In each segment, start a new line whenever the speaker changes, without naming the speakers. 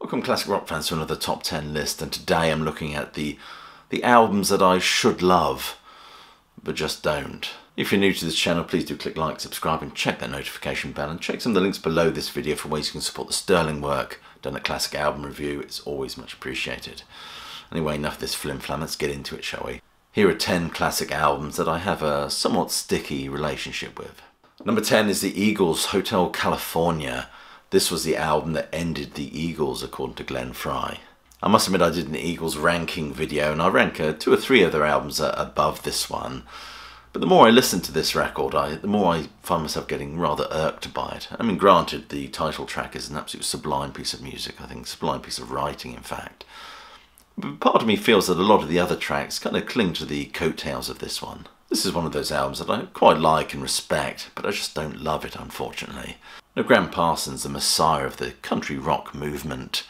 Welcome classic rock fans to another top 10 list, and today I'm looking at the albums that I should love, but just don't. If you're new to this channel, please do click like, subscribe and check that notification bell, and check some of the links below this video for ways you can support the sterling work done at Classic Album Review. It's always much appreciated. Anyway, enough of this flim-flam, let's get into it, shall we? Here are 10 classic albums that I have a somewhat sticky relationship with. Number 10 is the Eagles' Hotel California. This was the album that ended the Eagles, according to Glenn Frey. I must admit I did an Eagles ranking video, and I rank 2 or 3 other albums above this one. But the more I listen to this record, the more I find myself getting rather irked by it. I mean, granted, the title track is an absolute sublime piece of music, I think, sublime piece of writing, in fact. But part of me feels that a lot of the other tracks kind of cling to the coattails of this one. This is one of those albums that I quite like and respect, but I just don't love it, unfortunately. Now, Graham Parsons, the messiah of the country rock movement,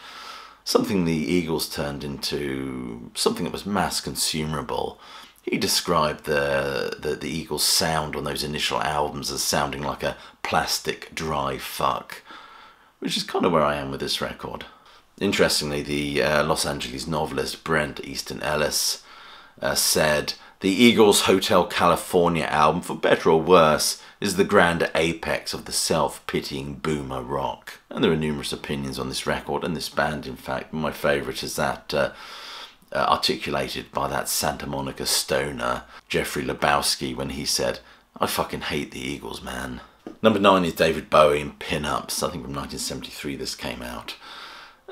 something the Eagles turned into something that was mass consumable. He described the Eagles' sound on those initial albums as sounding like a plastic dry fuck, which is kind of where I am with this record. Interestingly, the Los Angeles novelist Brent Easton Ellis said, "The Eagles' Hotel California album, for better or worse, is the grand apex of the self-pitying boomer rock." And there are numerous opinions on this record and this band, in fact. My favourite is that articulated by that Santa Monica stoner, Jeffrey Lebowski, when he said, "I fucking hate the Eagles, man." Number 9 is David Bowie in Pin-Ups. I think from 1973 this came out.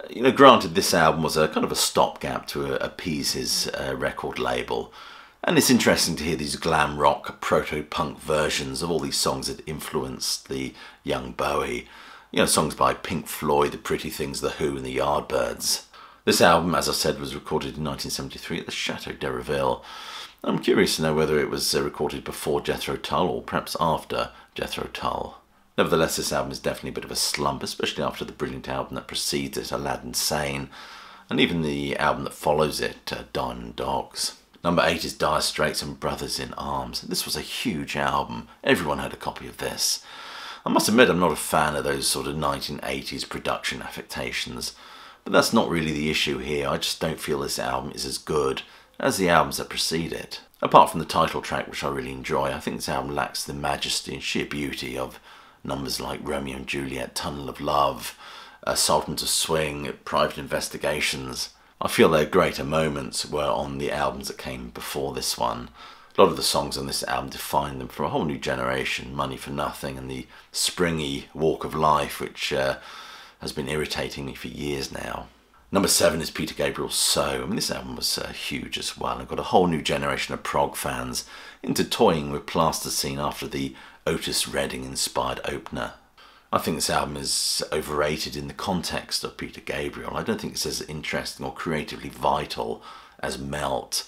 You know, granted, this album was a kind of a stopgap to appease his record label. And it's interesting to hear these glam rock, proto-punk versions of all these songs that influenced the young Bowie. You know, songs by Pink Floyd, The Pretty Things, The Who and the Yardbirds. This album, as I said, was recorded in 1973 at the Chateau d'Ereuville. I'm curious to know whether it was recorded before Jethro Tull or perhaps after Jethro Tull. Nevertheless, this album is definitely a bit of a slump, especially after the brilliant album that precedes it, Aladdin Sane, and even the album that follows it, Diamond Dogs. Number 8 is Dire Straits and Brothers in Arms. This was a huge album. Everyone had a copy of this. I must admit I'm not a fan of those sort of 1980s production affectations, but that's not really the issue here. I just don't feel this album is as good as the albums that precede it. Apart from the title track, which I really enjoy, I think this album lacks the majesty and sheer beauty of numbers like Romeo and Juliet, Tunnel of Love, Sultans of Swing, Private Investigations. I feel their greater moments were on the albums that came before this one. A lot of the songs on this album define them for a whole new generation. Money for Nothing and the springy Walk of Life, which has been irritating me for years now. Number 7 is Peter Gabriel's So. I mean, this album was huge as well, and got a whole new generation of prog fans into toying with Plasticine after the Otis Redding-inspired opener. I think this album is overrated in the context of Peter Gabriel. I don't think it's as interesting or creatively vital as Melt.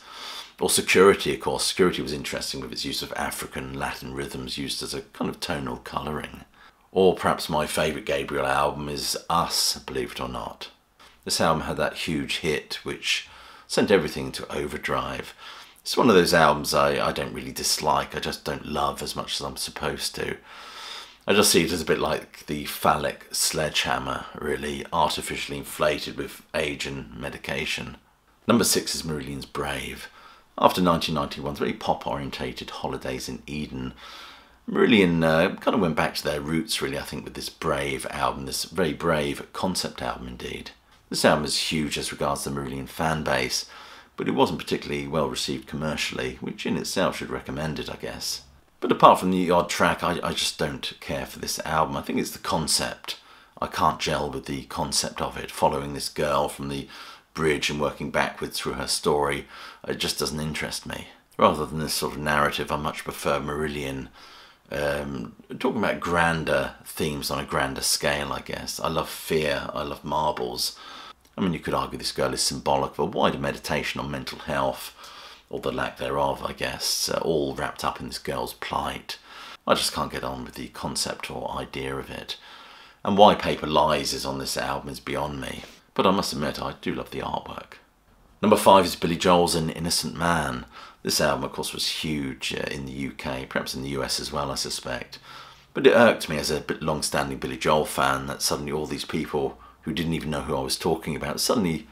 Or Security, of course. Security was interesting with its use of African Latin rhythms used as a kind of tonal colouring. Or perhaps my favourite Gabriel album is Us, believe it or not. This album had that huge hit which sent everything into overdrive. It's one of those albums I don't really dislike, I just don't love as much as I'm supposed to. I just see it as a bit like the phallic sledgehammer, really, artificially inflated with age and medication. Number 6 is Marillion's Brave. After 1991's very pop-orientated Holidays in Eden, Marillion kind of went back to their roots, really, I think, with this Brave album, this very brave concept album indeed. This album is huge as regards the Marillion fan base, but it wasn't particularly well received commercially, which in itself should recommend it, I guess. But apart from the odd track, I just don't care for this album. I think it's the concept. I can't gel with the concept of it, following this girl from the bridge and working backwards through her story. It just doesn't interest me. Rather than this sort of narrative, I much prefer Marillion talking about grander themes on a grander scale, I guess. I love Fear, I love Marbles. I mean, you could argue this girl is symbolic of a wider meditation on mental health, or the lack thereof, I guess, all wrapped up in this girl's plight. I just can't get on with the concept or idea of it. And why Paper Lies is on this album is beyond me. But I must admit, I do love the artwork. Number 5 is Billy Joel's An Innocent Man. This album, of course, was huge in the UK, perhaps in the US as well, I suspect. But it irked me as a long-standing Billy Joel fan that suddenly all these people who didn't even know who I was talking about suddenly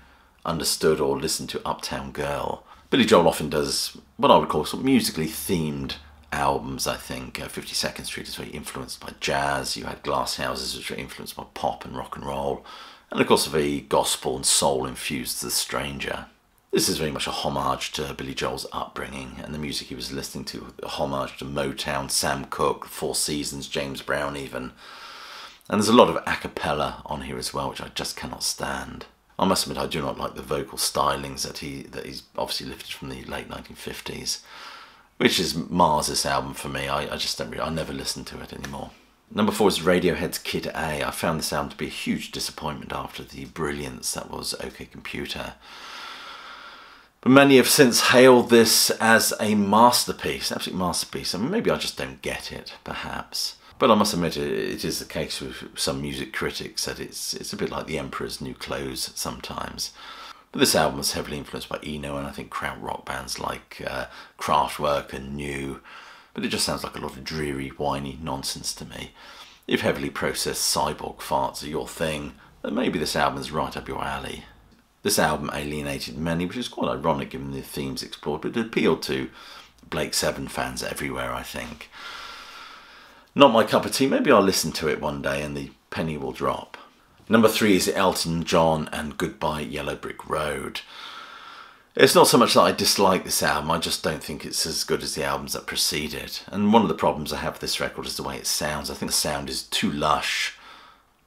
understood or listened to Uptown Girl. Billy Joel often does what I would call sort of musically themed albums, I think. 52nd Street is very influenced by jazz. You had Glass Houses, which were influenced by pop and rock and roll. And of course, a very gospel and soul infused The Stranger. This is very much a homage to Billy Joel's upbringing and the music he was listening to. A homage to Motown, Sam Cooke, Four Seasons, James Brown even. And there's a lot of a cappella on here as well, which I just cannot stand. I must admit I do not like the vocal stylings that he's obviously lifted from the late 1950s, which is mars this album for me. I just don't really, I never listen to it anymore. Number 4 is Radiohead's Kid A. I found this album to be a huge disappointment after the brilliance that was OK Computer. But many have since hailed this as a masterpiece, absolute masterpiece. I mean, maybe I just don't get it, perhaps. But I must admit, it is the case with some music critics that it's a bit like the Emperor's New Clothes sometimes. But this album was heavily influenced by Eno and I think krautrock bands like Kraftwerk and New. But it just sounds like a lot of dreary, whiny nonsense to me. If heavily processed cyborg farts are your thing, then maybe this album is right up your alley. This album alienated many, which is quite ironic given the themes explored, but it appealed to Blake Seven fans everywhere, I think. Not my cup of tea. Maybe I'll listen to it one day and the penny will drop. Number 3 is Elton John and Goodbye Yellow Brick Road. It's not so much that I dislike this album, I just don't think it's as good as the albums that precede it. And one of the problems I have with this record is the way it sounds. I think the sound is too lush,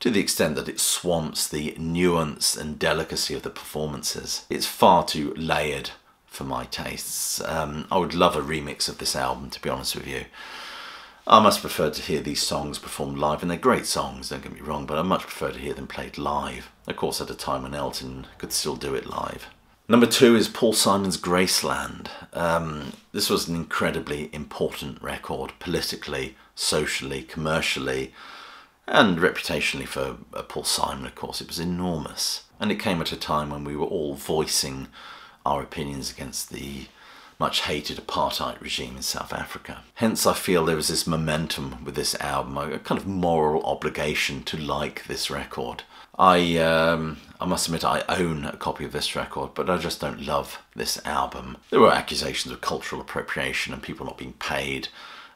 to the extent that it swamps the nuance and delicacy of the performances. It's far too layered for my tastes. I would love a remix of this album, to be honest with you. I much prefer to hear these songs performed live, and they're great songs, don't get me wrong, but I much prefer to hear them played live. Of course, at a time when Elton could still do it live. Number 2 is Paul Simon's Graceland. This was an incredibly important record, politically, socially, commercially, and reputationally for Paul Simon, of course. It was enormous. And it came at a time when we were all voicing our opinions against the much hated apartheid regime in South Africa. Hence I feel there was this momentum with this album, a kind of moral obligation to like this record. I must admit I own a copy of this record, but I just don't love this album. There were accusations of cultural appropriation and people not being paid,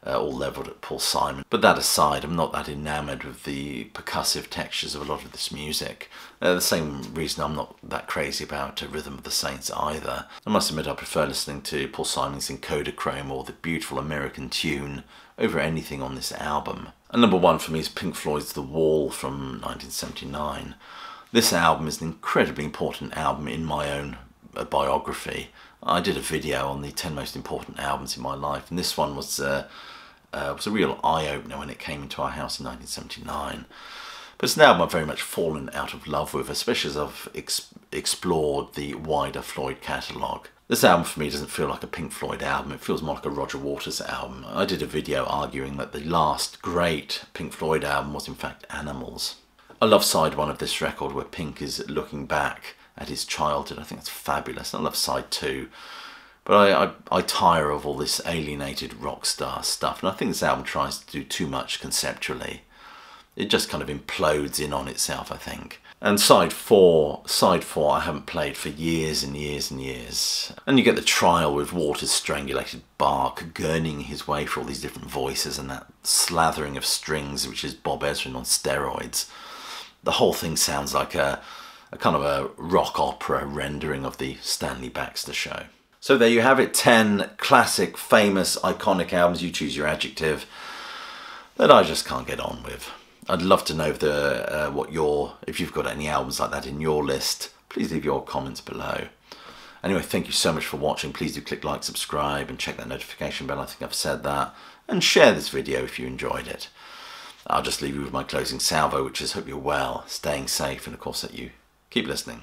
all levelled at Paul Simon. But that aside, I'm not that enamoured with the percussive textures of a lot of this music. The same reason I'm not that crazy about Rhythm of the Saints either. I must admit I prefer listening to Paul Simon's Encodachrome or the beautiful American tune over anything on this album. And number 1 for me is Pink Floyd's The Wall from 1979. This album is an incredibly important album in my own biography. I did a video on the 10 most important albums in my life, and this one was a real eye-opener when it came into our house in 1979. But it's an album I've very much fallen out of love with, especially as I've explored the wider Floyd catalogue. This album for me doesn't feel like a Pink Floyd album, it feels more like a Roger Waters album. I did a video arguing that the last great Pink Floyd album was in fact Animals. I love side 1 of this record where Pink is looking back at his childhood. I think that's fabulous. I love side 2. But I tire of all this alienated rock star stuff, and I think this album tries to do too much conceptually. It just kind of implodes in on itself, I think. And side 4 I haven't played for years and years and years. And you get the trial with Waters' strangulated bark, gurning his way through all these different voices and that slathering of strings, which is Bob Ezrin on steroids. The whole thing sounds like a kind of a rock opera rendering of the Stanley Baxter Show. So there you have it, 10 classic, famous, iconic albums, you choose your adjective, that I just can't get on with. I'd love to know if you've got any albums like that in your list. Please leave your comments below. Anyway, thank you so much for watching. Please do click like, subscribe, and check that notification bell. I think I've said that. And share this video if you enjoyed it. I'll just leave you with my closing salvo, which is hope you're well, staying safe, and of course that you keep listening.